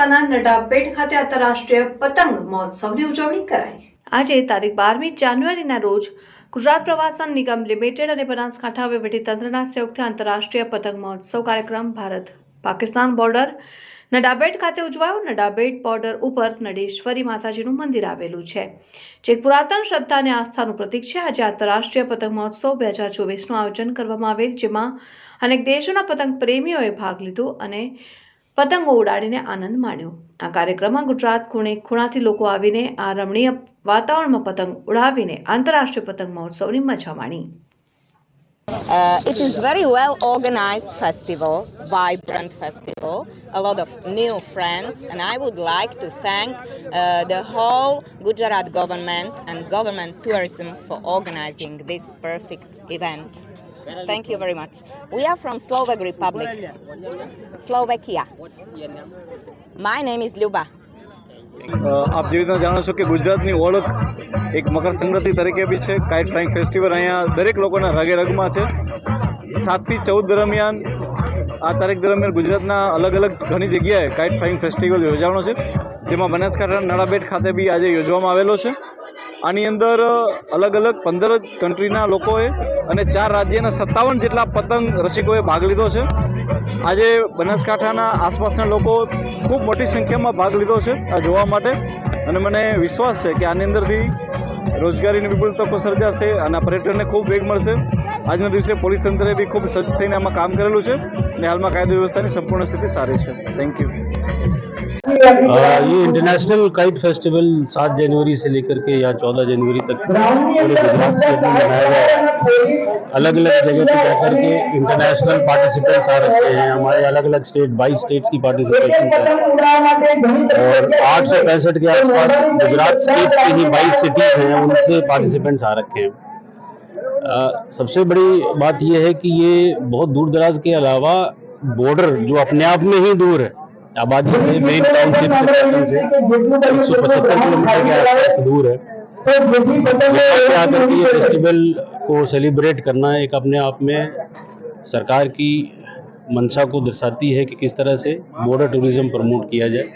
તાલુકાના નડાબેટ ખાતે આંતરરાષ્ટ્રીય પતંગ મહોત્સવની ઉજવણી કરાઈ। આજે તારીખ 12મી જાન્યુઆરીના રોજ ગુજરાત પ્રવાસન નિગમ લિમિટેડ અને બનાસકાંઠા વહીવટીતંત્રના સંયુક્ત આંતરરાષ્ટ્રીય પતંગ મહોત્સવ કાર્યક્રમ ભારત પાકિસ્તાન બોર્ડર નડાબેટ ખાતે ઉજવાયો। નડાબેટ બોર્ડર ઉપર નડેશ્વરી માતાજીનું મંદિર આવેલું છે, જે એક પુરાતન શ્રદ્ધા અને આસ્થાનું પ્રતીક છે। આજે આંતરરાષ્ટ્રીય પતંગ મહોત્સવ 2024નું આયોજન કરવામાં આવેલ, જેમાં અનેક દેશોના પતંગ પ્રેમીઓએ ભાગ લીધો અને પતંગો ઉડાડીને આનંદ માણ્યો। આ કાર્યક્રમમાં ગુજરાત ખૂણે ખૂણાથી લોકો આવીને આ રમણીય વાતાવરણમાં પતંગ ઉડાવીને આંતરરાષ્ટ્રીય પતંગ મહોત્સવની મજા માણી। It is very well organized festival, vibrant festival, a lot of new friends, and I would like to thank the whole Gujarat government and government tourism for organizing this perfect event. Thank you very much. We are from Slovak Republic, Slovakia. My name is Luba. આપ જેવી રીતના જાણો છો કે ગુજરાતની ઓળખ એક મકર સંક્રાંતિ તરીકે બી છે। કાઇટ ફ્લાઇંગ ફેસ્ટિવલ અહીંયા દરેક લોકોના રગે રગમાં છે। 7 થી 14 દરમિયાન આ તારીખ દરમિયાન ગુજરાતના અલગ અલગ ઘણી જગ્યાએ કાઇટ ફ્લાઇંગ ફેસ્ટિવલ યોજાવાનો છે, જેમાં બનાસકાંઠા નડાબેટ ખાતે બી આજે યોજવામાં આવેલો છે। આની અંદર અલગ અલગ 15 કન્ટ્રીના લોકોએ અને 4 રાજ્યના 57 જેટલા પતંગ રસિકોએ ભાગ લીધો છે। આજે બનાસકાંઠાના આસપાસના લોકો ખૂબ મોટી સંખ્યામાં ભાગ લીધો છે આ જોવા માટે, અને મને વિશ્વાસ છે કે આની અંદરથી રોજગારીની વિપુલ તકો સર્જાશે અને આ પર્યટનને ખૂબ વેગ મળશે। આજના દિવસે પોલીસ તંત્રે બી ખૂબ સજ્જ થઈને આમાં કામ કરેલું છે અને હાલમાં કાયદો વ્યવસ્થાની સંપૂર્ણ સ્થિતિ સારી છે। Thank you. ये इंटरनेशनल काइट फेस्टिवल 7 जनवरी से लेकर के या 14 जनवरी तक पूरे गुजरात से मनाया गया है। अलग अलग जगह पे जाकर के इंटरनेशनल पार्टिसिपेंट्स आ रखे हैं। हमारे अलग अलग स्टेट 22 स्टेट्स की पार्टिसिपेशन है और 865 के आसपास गुजरात स्टेट की ही 22 सिटीज हैं, उनसे पार्टिसिपेंट्स आ रखे हैं। सबसे बड़ी बात यह है कि ये बहुत दूर दराज के अलावा बॉर्डर जो अपने आप में ही दूर है, आबादी से मेन टाउनशिप से 175 किलोमीटर के आसपास दूर है। यहाँ पे आकर के ये फेस्टिवल को सेलिब्रेट करना एक अपने आप में सरकार की मंशा को दर्शाती है कि किस तरह से बॉर्डर टूरिज्म प्रमोट किया जाए।